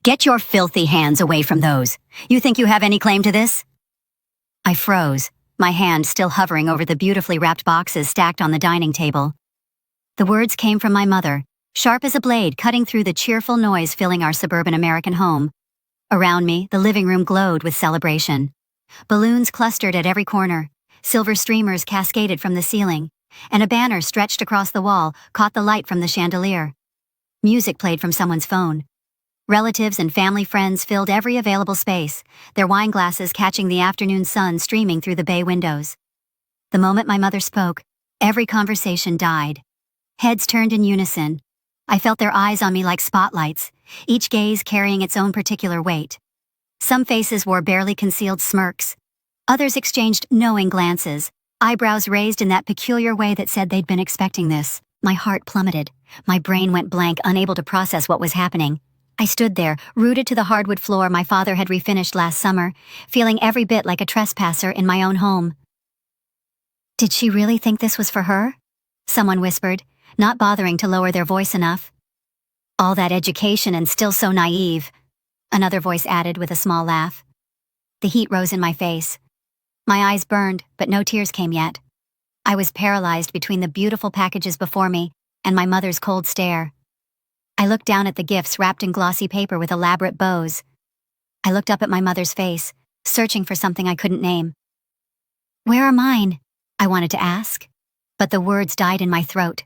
Get your filthy hands away from those. You think you have any claim to this? I froze, my hand still hovering over the beautifully wrapped boxes stacked on the dining table. The words came from my mother, sharp as a blade cutting through the cheerful noise filling our suburban American home. Around me, the living room glowed with celebration. Balloons clustered at every corner, silver streamers cascaded from the ceiling, and a banner stretched across the wall caught the light from the chandelier. Music played from someone's phone. Relatives and family friends filled every available space, their wine glasses catching the afternoon sun streaming through the bay windows. The moment my mother spoke, every conversation died. Heads turned in unison. I felt their eyes on me like spotlights, each gaze carrying its own particular weight. Some faces wore barely concealed smirks. Others exchanged knowing glances, eyebrows raised in that peculiar way that said they'd been expecting this. My heart plummeted. My brain went blank, unable to process what was happening. I stood there, rooted to the hardwood floor my father had refinished last summer, feeling every bit like a trespasser in my own home. Did she really think this was for her? Someone whispered, not bothering to lower their voice enough. All that education and still so naive, another voice added with a small laugh. The heat rose in my face. My eyes burned, but no tears came yet. I was paralyzed between the beautiful packages before me and my mother's cold stare. I looked down at the gifts wrapped in glossy paper with elaborate bows. I looked up at my mother's face, searching for something I couldn't name. "Where are mine?" I wanted to ask, but the words died in my throat.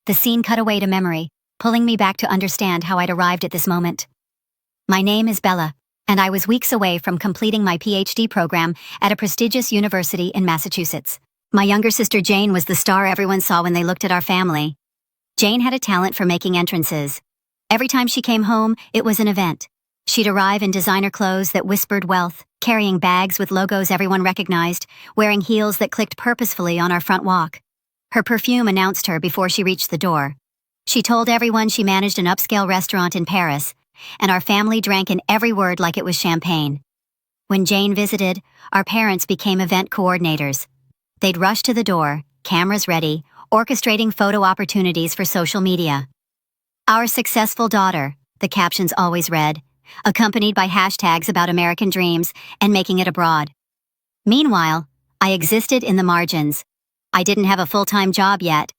The scene cut away to memory, pulling me back to understand how I'd arrived at this moment. My name is Bella, and I was weeks away from completing my PhD program at a prestigious university in Massachusetts. My younger sister Jane was the star everyone saw when they looked at our family. Jane had a talent for making entrances. Every time she came home, it was an event. She'd arrive in designer clothes that whispered wealth, carrying bags with logos everyone recognized, wearing heels that clicked purposefully on our front walk. Her perfume announced her before she reached the door. She told everyone she managed an upscale restaurant in Paris, and our family drank in every word like it was champagne. When Jane visited, our parents became event coordinators. They'd rush to the door, cameras ready, orchestrating photo opportunities for social media. "Our successful daughter," the captions always read, accompanied by hashtags about American dreams and making it abroad. Meanwhile, I existed in the margins. I didn't have a full-time job yet.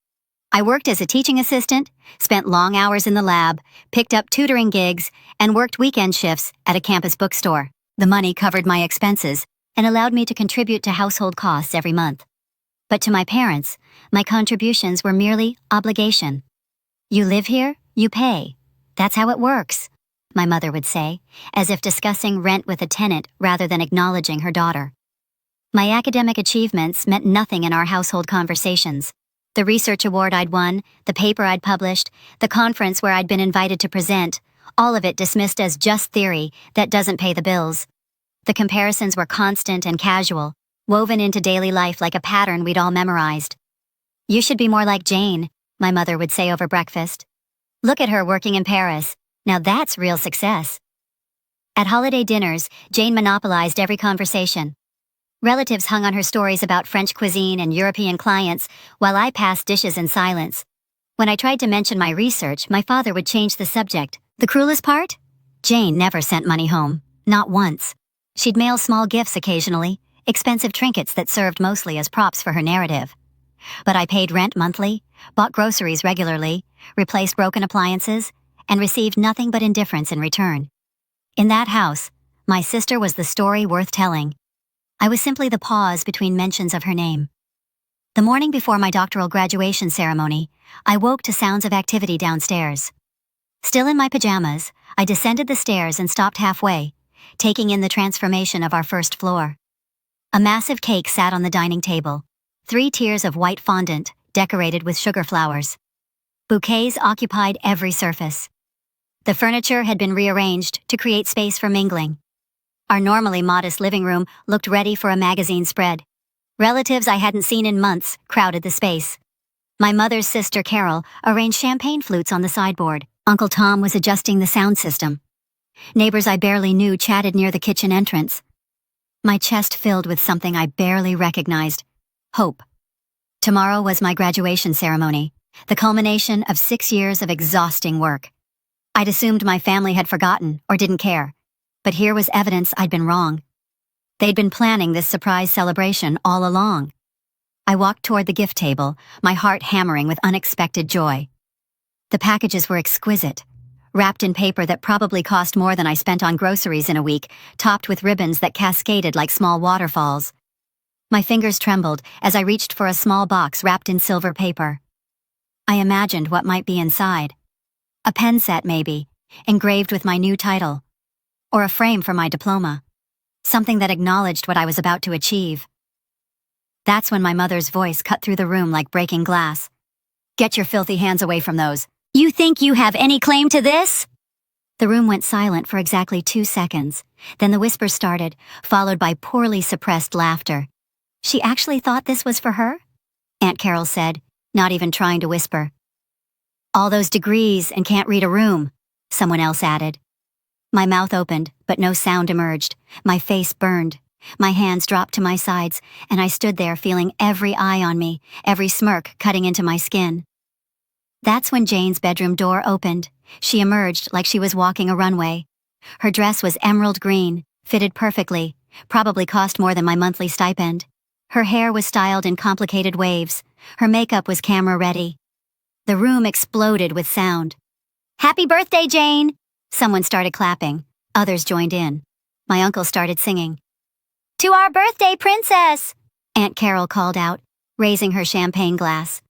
I worked as a teaching assistant, spent long hours in the lab, picked up tutoring gigs, and worked weekend shifts at a campus bookstore. The money covered my expenses and allowed me to contribute to household costs every month. But to my parents, my contributions were merely obligation. "You live here, you pay. That's how it works," my mother would say, as if discussing rent with a tenant rather than acknowledging her daughter. My academic achievements meant nothing in our household conversations. The research award I'd won, the paper I'd published, the conference where I'd been invited to present, all of it dismissed as just theory that doesn't pay the bills. The comparisons were constant and casual, woven into daily life like a pattern we'd all memorized. "You should be more like Jane," my mother would say over breakfast. "Look at her working in Paris. Now that's real success." At holiday dinners, Jane monopolized every conversation. Relatives hung on her stories about French cuisine and European clients, while I passed dishes in silence. When I tried to mention my research, my father would change the subject. The cruelest part? Jane never sent money home. Not once. She'd mail small gifts occasionally, expensive trinkets that served mostly as props for her narrative. But I paid rent monthly, bought groceries regularly, replaced broken appliances, and received nothing but indifference in return. In that house, my sister was the story worth telling. I was simply the pause between mentions of her name. The morning before my doctoral graduation ceremony, I woke to sounds of activity downstairs. Still in my pajamas, I descended the stairs and stopped halfway, taking in the transformation of our first floor. A massive cake sat on the dining table, 3 tiers of white fondant decorated with sugar flowers. Bouquets occupied every surface. The furniture had been rearranged to create space for mingling. Our normally modest living room looked ready for a magazine spread. Relatives I hadn't seen in months crowded the space. My mother's sister Carol arranged champagne flutes on the sideboard. Uncle Tom was adjusting the sound system. Neighbors I barely knew chatted near the kitchen entrance. My chest filled with something I barely recognized. Hope. Tomorrow was my graduation ceremony, the culmination of 6 years of exhausting work. I'd assumed my family had forgotten or didn't care, but here was evidence I'd been wrong. They'd been planning this surprise celebration all along. I walked toward the gift table, my heart hammering with unexpected joy. The packages were exquisite, wrapped in paper that probably cost more than I spent on groceries in a week, topped with ribbons that cascaded like small waterfalls. My fingers trembled as I reached for a small box wrapped in silver paper. I imagined what might be inside. A pen set, maybe, engraved with my new title. Or a frame for my diploma. Something that acknowledged what I was about to achieve. That's when my mother's voice cut through the room like breaking glass. "Get your filthy hands away from those. You think you have any claim to this?" The room went silent for exactly 2 seconds. Then the whisper started, followed by poorly suppressed laughter. "She actually thought this was for her?" Aunt Carol said, not even trying to whisper. "All those degrees and can't read a room," someone else added. My mouth opened, but no sound emerged. My face burned. My hands dropped to my sides, and I stood there feeling every eye on me, every smirk cutting into my skin. That's when Jane's bedroom door opened. She emerged like she was walking a runway. Her dress was emerald green, fitted perfectly, probably cost more than my monthly stipend. Her hair was styled in complicated waves. Her makeup was camera-ready. The room exploded with sound. "Happy birthday, Jane!" Someone started clapping. Others joined in. My uncle started singing. "To our birthday princess!" Aunt Carol called out, raising her champagne glass.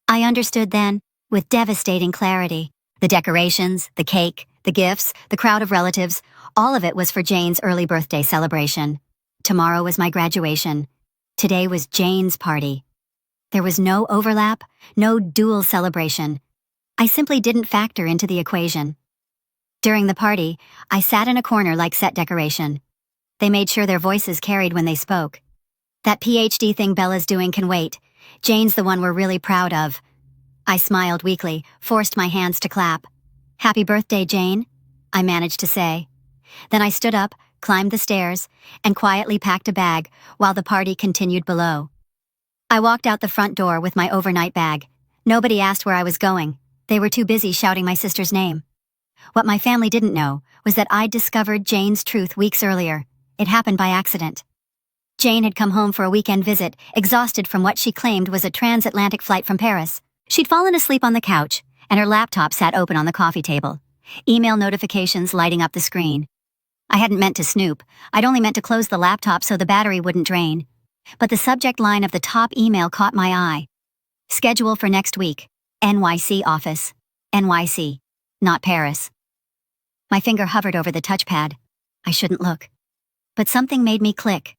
I understood then, with devastating clarity. The decorations, the cake, the gifts, the crowd of relatives, all of it was for Jane's early birthday celebration. Tomorrow was my graduation. Today was Jane's party. There was no overlap, no dual celebration. I simply didn't factor into the equation. During the party, I sat in a corner like set decoration. They made sure their voices carried when they spoke. "That PhD thing Bella's doing can wait. Jane's the one we're really proud of." I smiled weakly, forced my hands to clap. "Happy birthday, Jane," I managed to say. Then I stood up, climbed the stairs, and quietly packed a bag while the party continued below. I walked out the front door with my overnight bag. Nobody asked where I was going. They were too busy shouting my sister's name. What my family didn't know was that I'd discovered Jane's truth weeks earlier. It happened by accident. Jane had come home for a weekend visit, exhausted from what she claimed was a transatlantic flight from Paris. She'd fallen asleep on the couch, and her laptop sat open on the coffee table. Email notifications lighting up the screen. I hadn't meant to snoop. I'd only meant to close the laptop so the battery wouldn't drain. But the subject line of the top email caught my eye. Schedule for next week. NYC office. NYC. Not Paris. My finger hovered over the touchpad. I shouldn't look. But something made me click.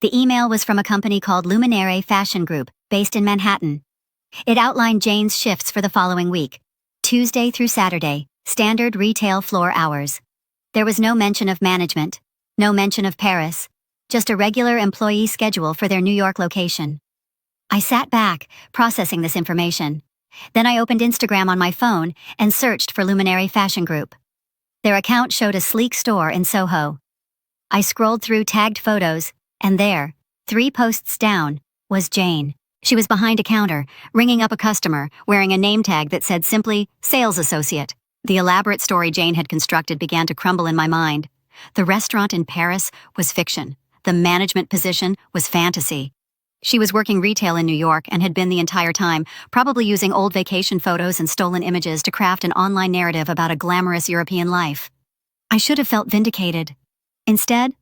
The email was from a company called Luminare Fashion Group, based in Manhattan. It outlined Jane's shifts for the following week. Tuesday through Saturday, standard retail floor hours. There was no mention of management, no mention of Paris, just a regular employee schedule for their New York location. I sat back, processing this information. Then I opened Instagram on my phone and searched for Luminary Fashion Group. Their account showed a sleek store in Soho. I scrolled through tagged photos, and there, 3 posts down, was Jane. She was behind a counter, ringing up a customer, wearing a name tag that said simply, "Sales Associate." The elaborate story Jane had constructed began to crumble in my mind. The restaurant in Paris was fiction. The management position was fantasy. She was working retail in New York and had been the entire time, probably using old vacation photos and stolen images to craft an online narrative about a glamorous European life. I should have felt vindicated. Instead,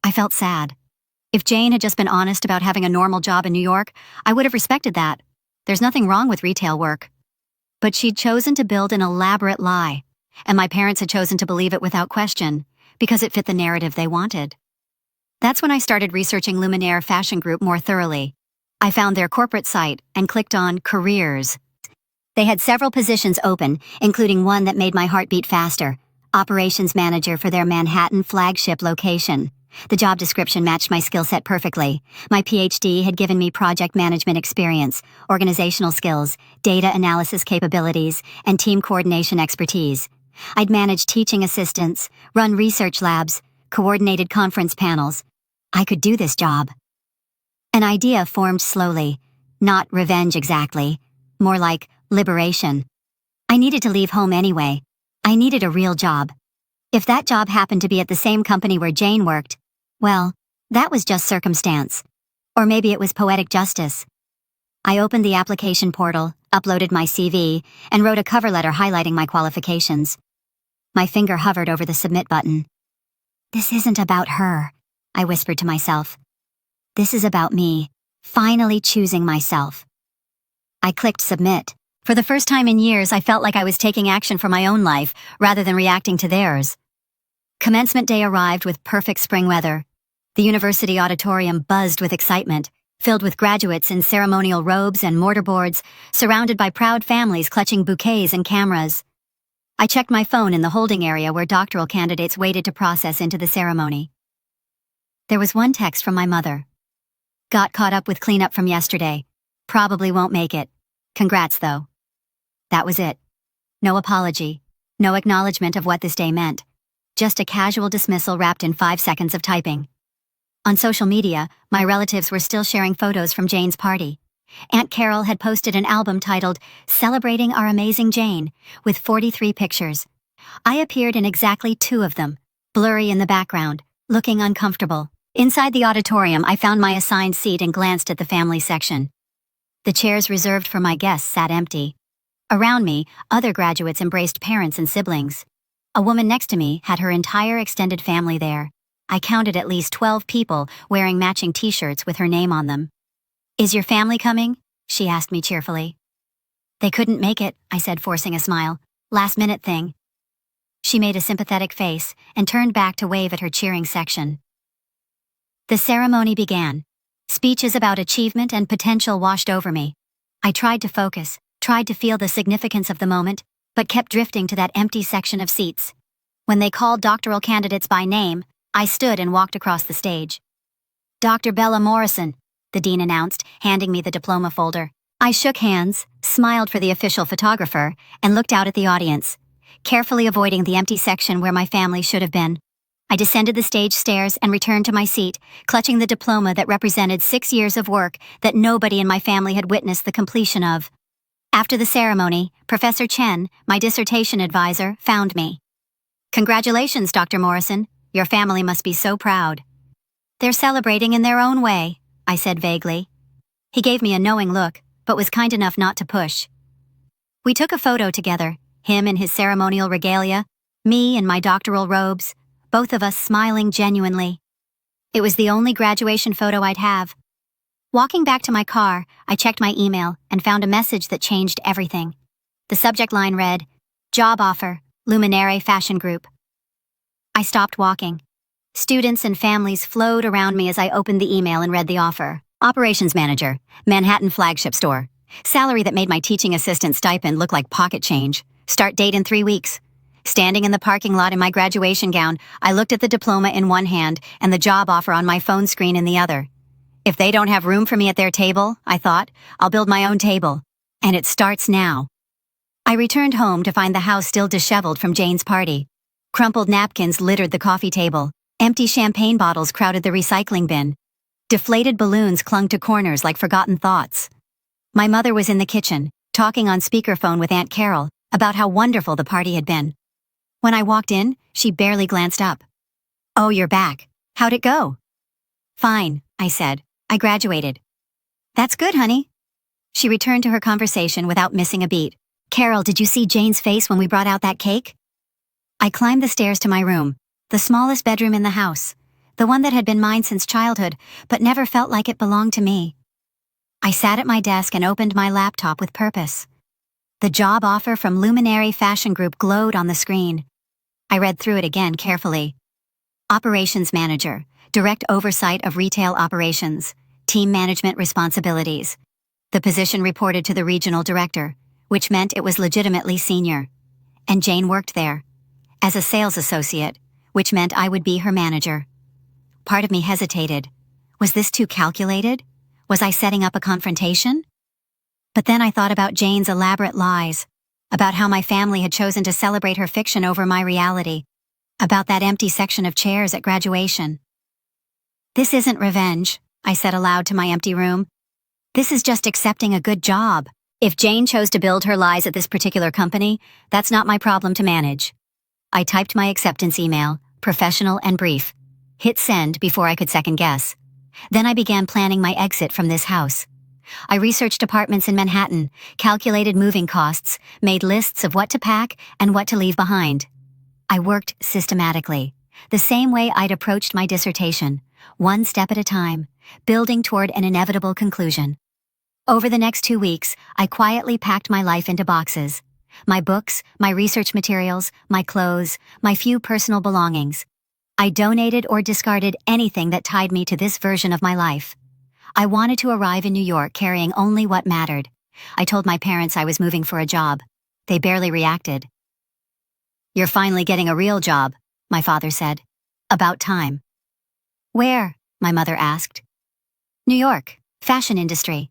I felt sad. If Jane had just been honest about having a normal job in New York, I would have respected that. There's nothing wrong with retail work. But she'd chosen to build an elaborate lie, and my parents had chosen to believe it without question, because it fit the narrative they wanted. That's when I started researching Luminaire Fashion Group more thoroughly. I found their corporate site and clicked on Careers. They had several positions open, including one that made my heart beat faster, Operations Manager for their Manhattan flagship location. The job description matched my skill set perfectly. My PhD had given me project management experience, organizational skills, data analysis capabilities, and team coordination expertise. I'd managed teaching assistants, run research labs, coordinated conference panels. I could do this job. An idea formed slowly. Not revenge exactly. More like liberation. I needed to leave home anyway. I needed a real job. If that job happened to be at the same company where Jane worked, well, that was just circumstance. Or maybe it was poetic justice. I opened the application portal, uploaded my CV, and wrote a cover letter highlighting my qualifications. My finger hovered over the submit button. This isn't about her, I whispered to myself. This is about me, finally choosing myself. I clicked submit. For the first time in years, I felt like I was taking action for my own life rather than reacting to theirs. Commencement day arrived with perfect spring weather. The university auditorium buzzed with excitement, filled with graduates in ceremonial robes and mortarboards, surrounded by proud families clutching bouquets and cameras. I checked my phone in the holding area where doctoral candidates waited to process into the ceremony. There was one text from my mother. Got caught up with cleanup from yesterday. Probably won't make it. Congrats, though. That was it. No apology. No acknowledgement of what this day meant. Just a casual dismissal wrapped in 5 seconds of typing. On social media, my relatives were still sharing photos from Jane's party. Aunt Carol had posted an album titled Celebrating Our Amazing Jane, with 43 pictures. I appeared in exactly 2 of them, blurry in the background, looking uncomfortable. Inside the auditorium, I found my assigned seat and glanced at the family section. The chairs reserved for my guests sat empty. Around me, other graduates embraced parents and siblings. A woman next to me had her entire extended family there. I counted at least 12 people wearing matching t-shirts with her name on them. Is your family coming? She asked me cheerfully. They couldn't make it, I said, forcing a smile. Last minute thing. She made a sympathetic face and turned back to wave at her cheering section. The ceremony began. Speeches about achievement and potential washed over me. I tried to focus, tried to feel the significance of the moment, but kept drifting to that empty section of seats. When they called doctoral candidates by name, I stood and walked across the stage. Dr. Bella Morrison, the dean announced, handing me the diploma folder. I shook hands, smiled for the official photographer, and looked out at the audience, carefully avoiding the empty section where my family should have been. I descended the stage stairs and returned to my seat, clutching the diploma that represented 6 years of work that nobody in my family had witnessed the completion of. After the ceremony, Professor Chen, my dissertation advisor, found me. Congratulations, Dr. Morrison. Your family must be so proud. They're celebrating in their own way, I said vaguely. He gave me a knowing look, but was kind enough not to push. We took a photo together, him in his ceremonial regalia, me in my doctoral robes, both of us smiling genuinely. It was the only graduation photo I'd have. Walking back to my car, I checked my email and found a message that changed everything. The subject line read, Job offer, Luminary Fashion Group. I stopped walking. Students and families flowed around me as I opened the email and read the offer. Operations Manager, Manhattan Flagship Store. Salary that made my teaching assistant stipend look like pocket change. Start date in 3 weeks. Standing in the parking lot in my graduation gown, I looked at the diploma in one hand and the job offer on my phone screen in the other. If they don't have room for me at their table, I thought, I'll build my own table. And it starts now. I returned home to find the house still disheveled from Jane's party. Crumpled napkins littered the coffee table. Empty champagne bottles crowded the recycling bin. Deflated balloons clung to corners like forgotten thoughts. My mother was in the kitchen, talking on speakerphone with Aunt Carol about how wonderful the party had been. When I walked in, she barely glanced up. Oh, you're back. How'd it go? Fine, I said. I graduated. That's good, honey. She returned to her conversation without missing a beat. Carol, did you see Jane's face when we brought out that cake? I climbed the stairs to my room, the smallest bedroom in the house, the one that had been mine since childhood, but never felt like it belonged to me. I sat at my desk and opened my laptop with purpose. The job offer from Luminary Fashion Group glowed on the screen. I read through it again carefully. Operations Manager, direct oversight of retail operations, team management responsibilities. The position reported to the regional director, which meant it was legitimately senior. And Jane worked there, as a sales associate, which meant I would be her manager. Part of me hesitated. Was this too calculated? Was I setting up a confrontation? But then I thought about Jane's elaborate lies, about how my family had chosen to celebrate her fiction over my reality, about that empty section of chairs at graduation. This isn't revenge, I said aloud to my empty room. This is just accepting a good job. If Jane chose to build her lies at this particular company, that's not my problem to manage. I typed my acceptance email, professional and brief. Hit send before I could second guess. Then I began planning my exit from this house. I researched apartments in Manhattan, calculated moving costs, made lists of what to pack and what to leave behind. I worked systematically, the same way I'd approached my dissertation, one step at a time, building toward an inevitable conclusion. Over the next 2 weeks, I quietly packed my life into boxes. My books, my research materials, my clothes, my few personal belongings. I donated or discarded anything that tied me to this version of my life. I wanted to arrive in New York carrying only what mattered. I told my parents I was moving for a job. They barely reacted. "You're finally getting a real job," my father said. "About time." "Where?" my mother asked. "New York, fashion industry."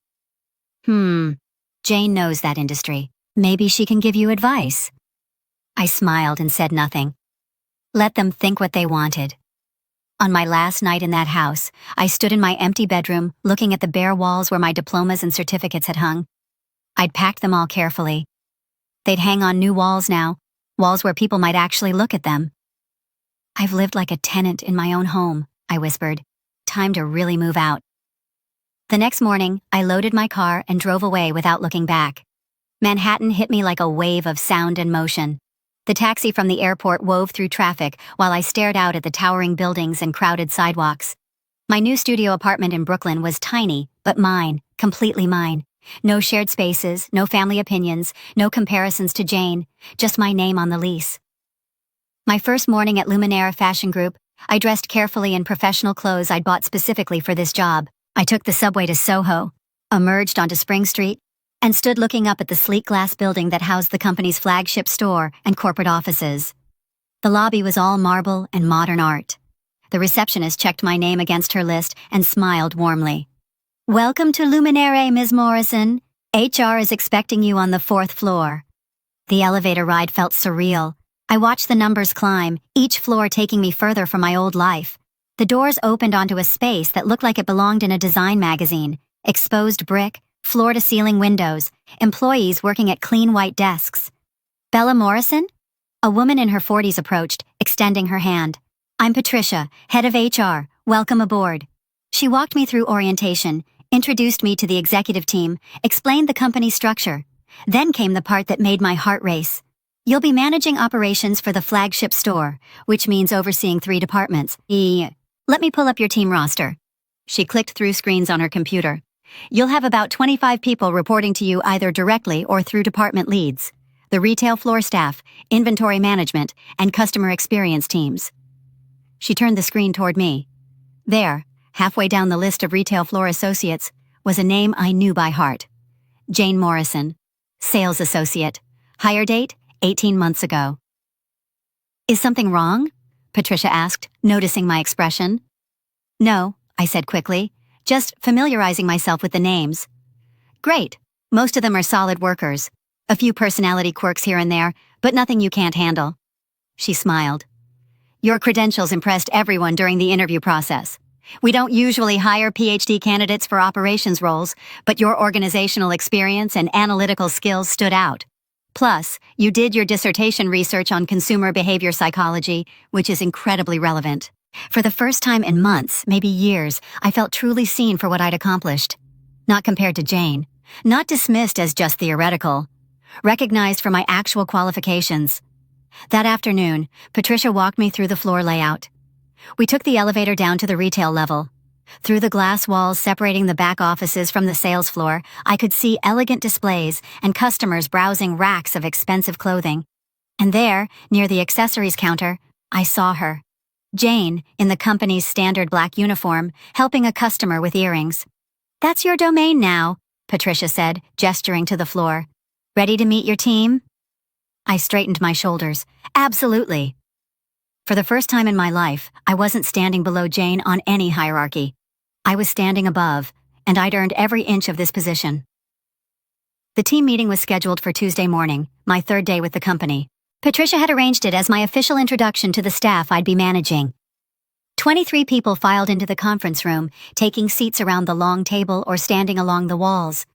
Jane knows that industry. Maybe she can give you advice." I smiled and said nothing. Let them think what they wanted. On my last night in that house, I stood in my empty bedroom looking at the bare walls where my diplomas and certificates had hung. I'd packed them all carefully. They'd hang on new walls now, walls where people might actually look at them. "I've lived like a tenant in my own home," I whispered. "Time to really move out." The next morning, I loaded my car and drove away without looking back. Manhattan hit me like a wave of sound and motion. The taxi from the airport wove through traffic while I stared out at the towering buildings and crowded sidewalks. My new studio apartment in Brooklyn was tiny, but mine, completely mine. No shared spaces, no family opinions, no comparisons to Jane, just my name on the lease. My first morning at Luminaire Fashion Group, I dressed carefully in professional clothes I'd bought specifically for this job. I took the subway to Soho, emerged onto Spring Street, and stood looking up at the sleek glass building that housed the company's flagship store and corporate offices. The lobby was all marble and modern art. The receptionist checked my name against her list and smiled warmly. "Welcome to Luminaire, Ms. Morrison. HR is expecting you on the 4th floor." The elevator ride felt surreal. I watched the numbers climb, each floor taking me further from my old life. The doors opened onto a space that looked like it belonged in a design magazine. Exposed brick, floor-to-ceiling windows, employees working at clean white desks. "Bella Morrison?" A woman in her 40s approached, extending her hand. "I'm Patricia, head of HR. Welcome aboard." She walked me through orientation, introduced me to the executive team, explained the company structure. Then came the part that made my heart race. "You'll be managing operations for the flagship store, which means overseeing 3 departments. Let me pull up your team roster." She clicked through screens on her computer. "You'll have about 25 people reporting to you either directly or through department leads, the retail floor staff, inventory management, and customer experience teams." She turned the screen toward me. There, halfway down the list of retail floor associates, was a name I knew by heart. Jane Morrison, sales associate. Hire date, 18 months ago. "Is something wrong?" Patricia asked, noticing my expression. "No," I said quickly, just familiarizing myself with the names. "Great. Most of them are solid workers. A few personality quirks here and there, but nothing you can't handle." She smiled. "Your credentials impressed everyone during the interview process. We don't usually hire PhD candidates for operations roles, but your organizational experience and analytical skills stood out. Plus, you did your dissertation research on consumer behavior psychology, which is incredibly relevant. For the first time in months, maybe years, I felt truly seen for what I'd accomplished. Not compared to Jane. Not dismissed as just theoretical. Recognized for my actual qualifications. That afternoon, Patricia walked me through the floor layout. We took the elevator down to the retail level. Through the glass walls separating the back offices from the sales floor, I could see elegant displays and customers browsing racks of expensive clothing. And there, near the accessories counter, I saw her. Jane, in the company's standard black uniform, helping a customer with earrings. "That's your domain now," Patricia said, gesturing to the floor. "Ready to meet your team?" I straightened my shoulders. Absolutely. For the first time in my life, I wasn't standing below Jane on any hierarchy. I was standing above, and I'd earned every inch of this position. The team meeting was scheduled for Tuesday morning, my 3rd day with the company. Patricia had arranged it as my official introduction to the staff I'd be managing. 23 people filed into the conference room, taking seats around the long table or standing along the walls.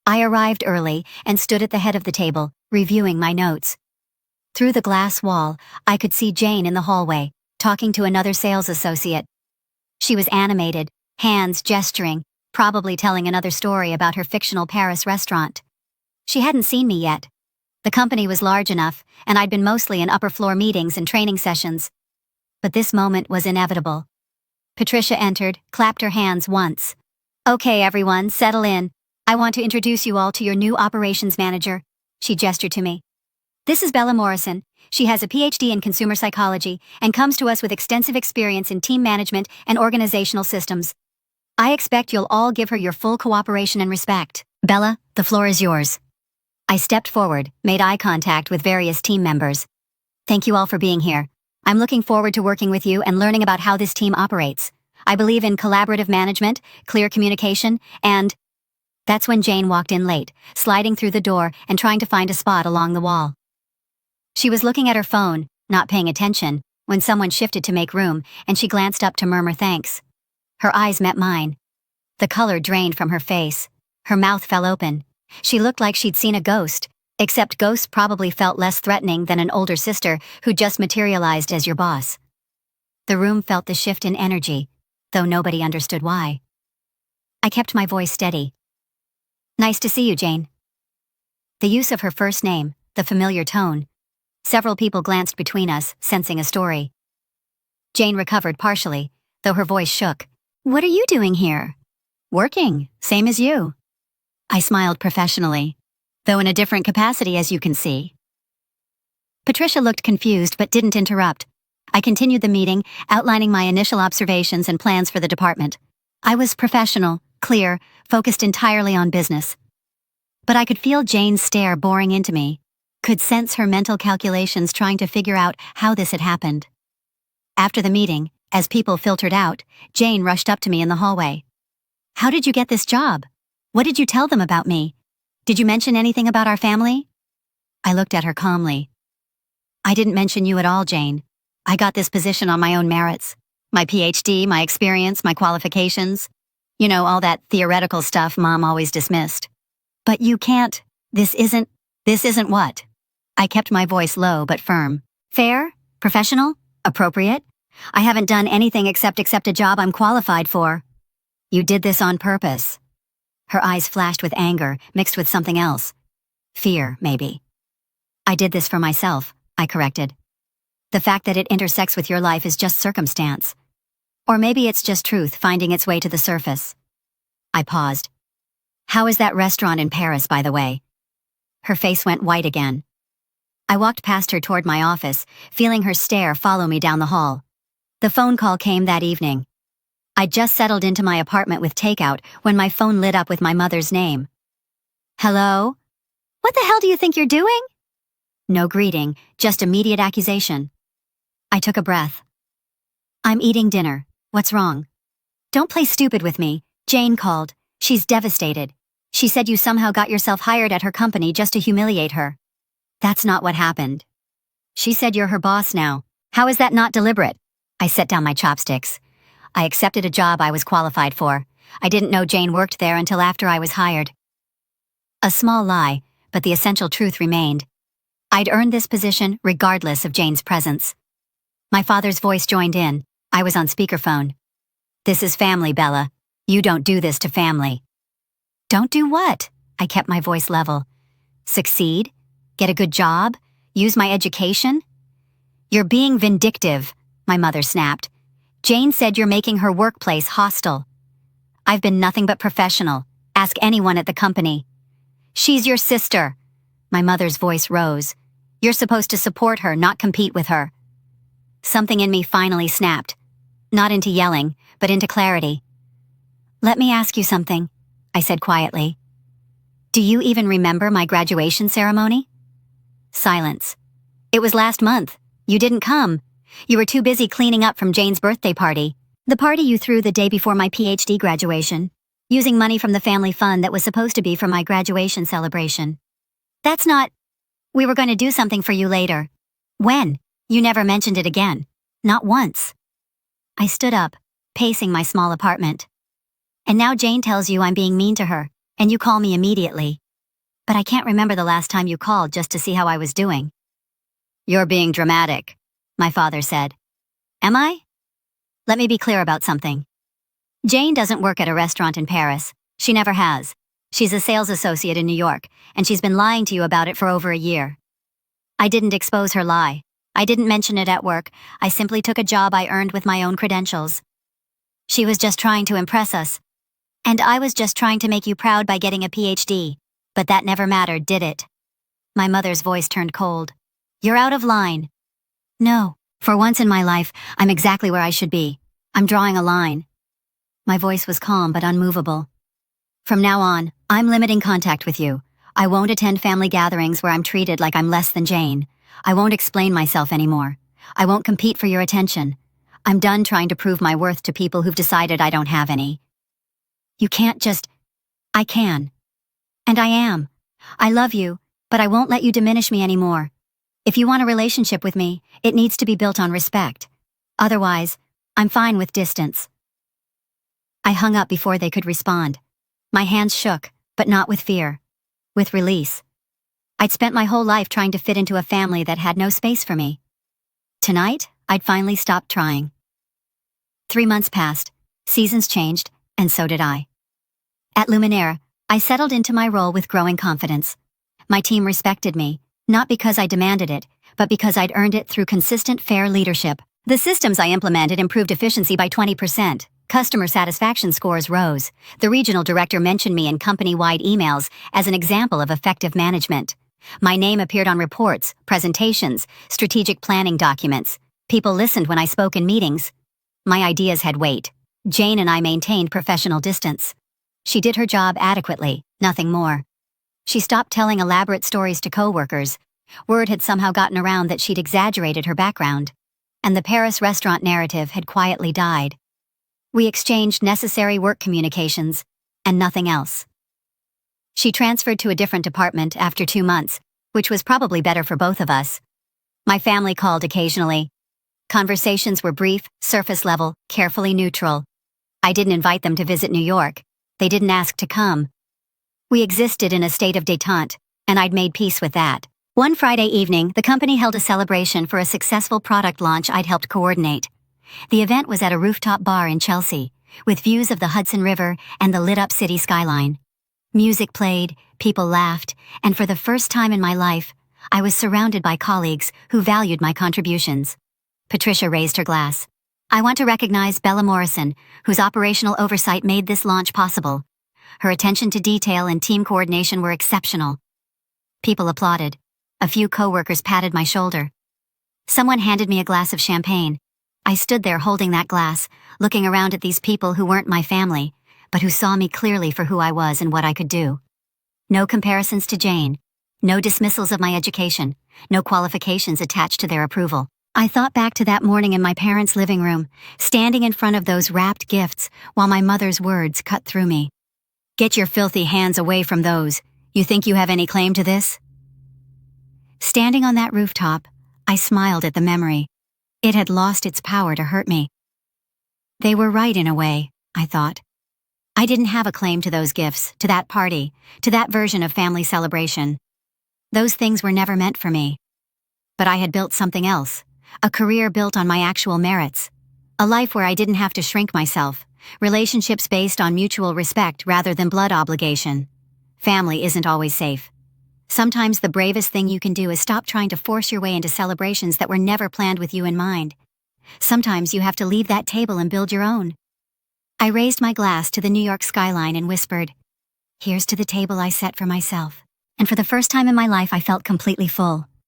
I arrived early and stood at the head of the table, reviewing my notes. Through the glass wall, I could see Jane in the hallway, talking to another sales associate. She was animated, hands gesturing, probably telling another story about her fictional Paris restaurant. She hadn't seen me yet. The company was large enough, and I'd been mostly in upper-floor meetings and training sessions. But this moment was inevitable. Patricia entered, clapped her hands once. "Okay, everyone, settle in. I want to introduce you all to your new operations manager," she gestured to me. "This is Bella Morrison. She has a PhD in consumer psychology and comes to us with extensive experience in team management and organizational systems. I expect you'll all give her your full cooperation and respect. Bella, the floor is yours." I stepped forward, made eye contact with various team members. "Thank you all for being here. I'm looking forward to working with you and learning about how this team operates. I believe in collaborative management, clear communication, and—" That's when Jane walked in late, sliding through the door and trying to find a spot along the wall. She was looking at her phone, not paying attention, when someone shifted to make room, and she glanced up to murmur thanks. Her eyes met mine. The color drained from her face. Her mouth fell open. She looked like she'd seen a ghost, except ghosts probably felt less threatening than an older sister who just materialized as your boss. The room felt the shift in energy, though nobody understood why. I kept my voice steady. "Nice to see you, Jane." The use of her first name, the familiar tone. Several people glanced between us, sensing a story. Jane recovered partially, though her voice shook. "What are you doing here?" "Working, same as you." I smiled professionally, though in a different capacity, as you can see. Patricia looked confused but didn't interrupt. I continued the meeting, outlining my initial observations and plans for the department. I was professional, clear, focused entirely on business. But I could feel Jane's stare boring into me, could sense her mental calculations trying to figure out how this had happened. After the meeting, as people filtered out, Jane rushed up to me in the hallway. "How did you get this job? What did you tell them about me? Did you mention anything about our family?" I looked at her calmly. "I didn't mention you at all, Jane. I got this position on my own merits. My PhD, my experience, my qualifications. You know, all that theoretical stuff Mom always dismissed. But you can't. This isn't what?" I kept my voice low but firm. "Fair? Professional? Appropriate? I haven't done anything except accept a job I'm qualified for." "You did this on purpose." Her eyes flashed with anger, mixed with something else. Fear, maybe. "I did this for myself," I corrected. "The fact that it intersects with your life is just circumstance. Or maybe it's just truth finding its way to the surface." I paused. "How is that restaurant in Paris, by the way?" Her face went white again. I walked past her toward my office, feeling her stare follow me down the hall. The phone call came that evening. I'd just settled into my apartment with takeout when my phone lit up with my mother's name. "Hello? What the hell do you think you're doing?" No greeting, just immediate accusation. I took a breath. "I'm eating dinner. What's wrong?" "Don't play stupid with me," Jane called. "She's devastated. She said you somehow got yourself hired at her company just to humiliate her." "That's not what happened." "She said you're her boss now. How is that not deliberate?" I set down my chopsticks. I accepted a job I was qualified for. I didn't know Jane worked there until after I was hired. A small lie, but the essential truth remained. I'd earned this position regardless of Jane's presence. My father's voice joined in. I was on speakerphone. "This is family, Bella. You don't do this to family." "Don't do what?" I kept my voice level. "Succeed? Get a good job? Use my education?" "You're being vindictive," my mother snapped. "Jane said you're making her workplace hostile." "I've been nothing but professional. Ask anyone at the company." "She's your sister." My mother's voice rose. "You're supposed to support her, not compete with her." Something in me finally snapped. Not into yelling, but into clarity. "Let me ask you something," I said quietly. "Do you even remember my graduation ceremony?" Silence. "It was last month. You didn't come. You were too busy cleaning up from Jane's birthday party. The party you threw the day before my PhD graduation, using money from the family fund that was supposed to be for my graduation celebration. That's not... We were going to do something for you later." "When?" "You never mentioned it again. Not once." I stood up, pacing my small apartment. "And now Jane tells you I'm being mean to her, and you call me immediately. But I can't remember the last time you called just to see how I was doing." You're being dramatic, my father said. Am I? Let me be clear about something. Jane doesn't work at a restaurant in Paris. She never has. She's a sales associate in New York, and she's been lying to you about it for over a year. I didn't expose her lie. I didn't mention it at work. I simply took a job I earned with my own credentials. She was just trying to impress us. And I was just trying to make you proud by getting a PhD. But that never mattered, did it? My mother's voice turned cold. You're out of line. No, for once in my life, I'm exactly where I should be. I'm drawing a line. My voice was calm but unmovable. From now on, I'm limiting contact with you. I won't attend family gatherings where I'm treated like I'm less than Jane. I won't explain myself anymore. I won't compete for your attention. I'm done trying to prove my worth to people who've decided I don't have any. You can't just... I can. And I am. I love you, but I won't let you diminish me anymore. If you want a relationship with me, it needs to be built on respect. Otherwise, I'm fine with distance. I hung up before they could respond. My hands shook, but not with fear. With release. I'd spent my whole life trying to fit into a family that had no space for me. Tonight, I'd finally stopped trying. 3 months passed, seasons changed, and so did I. At Luminaire, I settled into my role with growing confidence. My team respected me, not because I demanded it, but because I'd earned it through consistent, fair leadership. The systems I implemented improved efficiency by 20%. Customer satisfaction scores rose. The regional director mentioned me in company-wide emails as an example of effective management. My name appeared on reports, presentations, strategic planning documents. People listened when I spoke in meetings. My ideas had weight. Jane and I maintained professional distance. She did her job adequately, nothing more. She stopped telling elaborate stories to coworkers. Word had somehow gotten around that she'd exaggerated her background. And the Paris restaurant narrative had quietly died. We exchanged necessary work communications, and nothing else. She transferred to a different department after 2 months, which was probably better for both of us. My family called occasionally. Conversations were brief, surface level, carefully neutral. I didn't invite them to visit New York. They didn't ask to come. We existed in a state of détente, and I'd made peace with that. One Friday evening, the company held a celebration for a successful product launch I'd helped coordinate. The event was at a rooftop bar in Chelsea, with views of the Hudson River and the lit-up city skyline. Music played, people laughed, and for the first time in my life, I was surrounded by colleagues who valued my contributions. Patricia raised her glass. I want to recognize Bella Morrison, whose operational oversight made this launch possible. Her attention to detail and team coordination were exceptional. People applauded. A few coworkers patted my shoulder. Someone handed me a glass of champagne. I stood there holding that glass, looking around at these people who weren't my family, but who saw me clearly for who I was and what I could do. No comparisons to Jane. No dismissals of my education. No qualifications attached to their approval. I thought back to that morning in my parents' living room, standing in front of those wrapped gifts while my mother's words cut through me. Get your filthy hands away from those. You think you have any claim to this? Standing on that rooftop, I smiled at the memory. It had lost its power to hurt me. They were right in a way, I thought. I didn't have a claim to those gifts, to that party, to that version of family celebration. Those things were never meant for me. But I had built something else, a career built on my actual merits, a life where I didn't have to shrink myself, relationships based on mutual respect rather than blood obligation. Family isn't always safe. Sometimes the bravest thing you can do is stop trying to force your way into celebrations that were never planned with you in mind. Sometimes you have to leave that table and build your own. I raised my glass to the New York skyline and whispered, "Here's to the table I set for myself." And for the first time in my life, I felt completely full.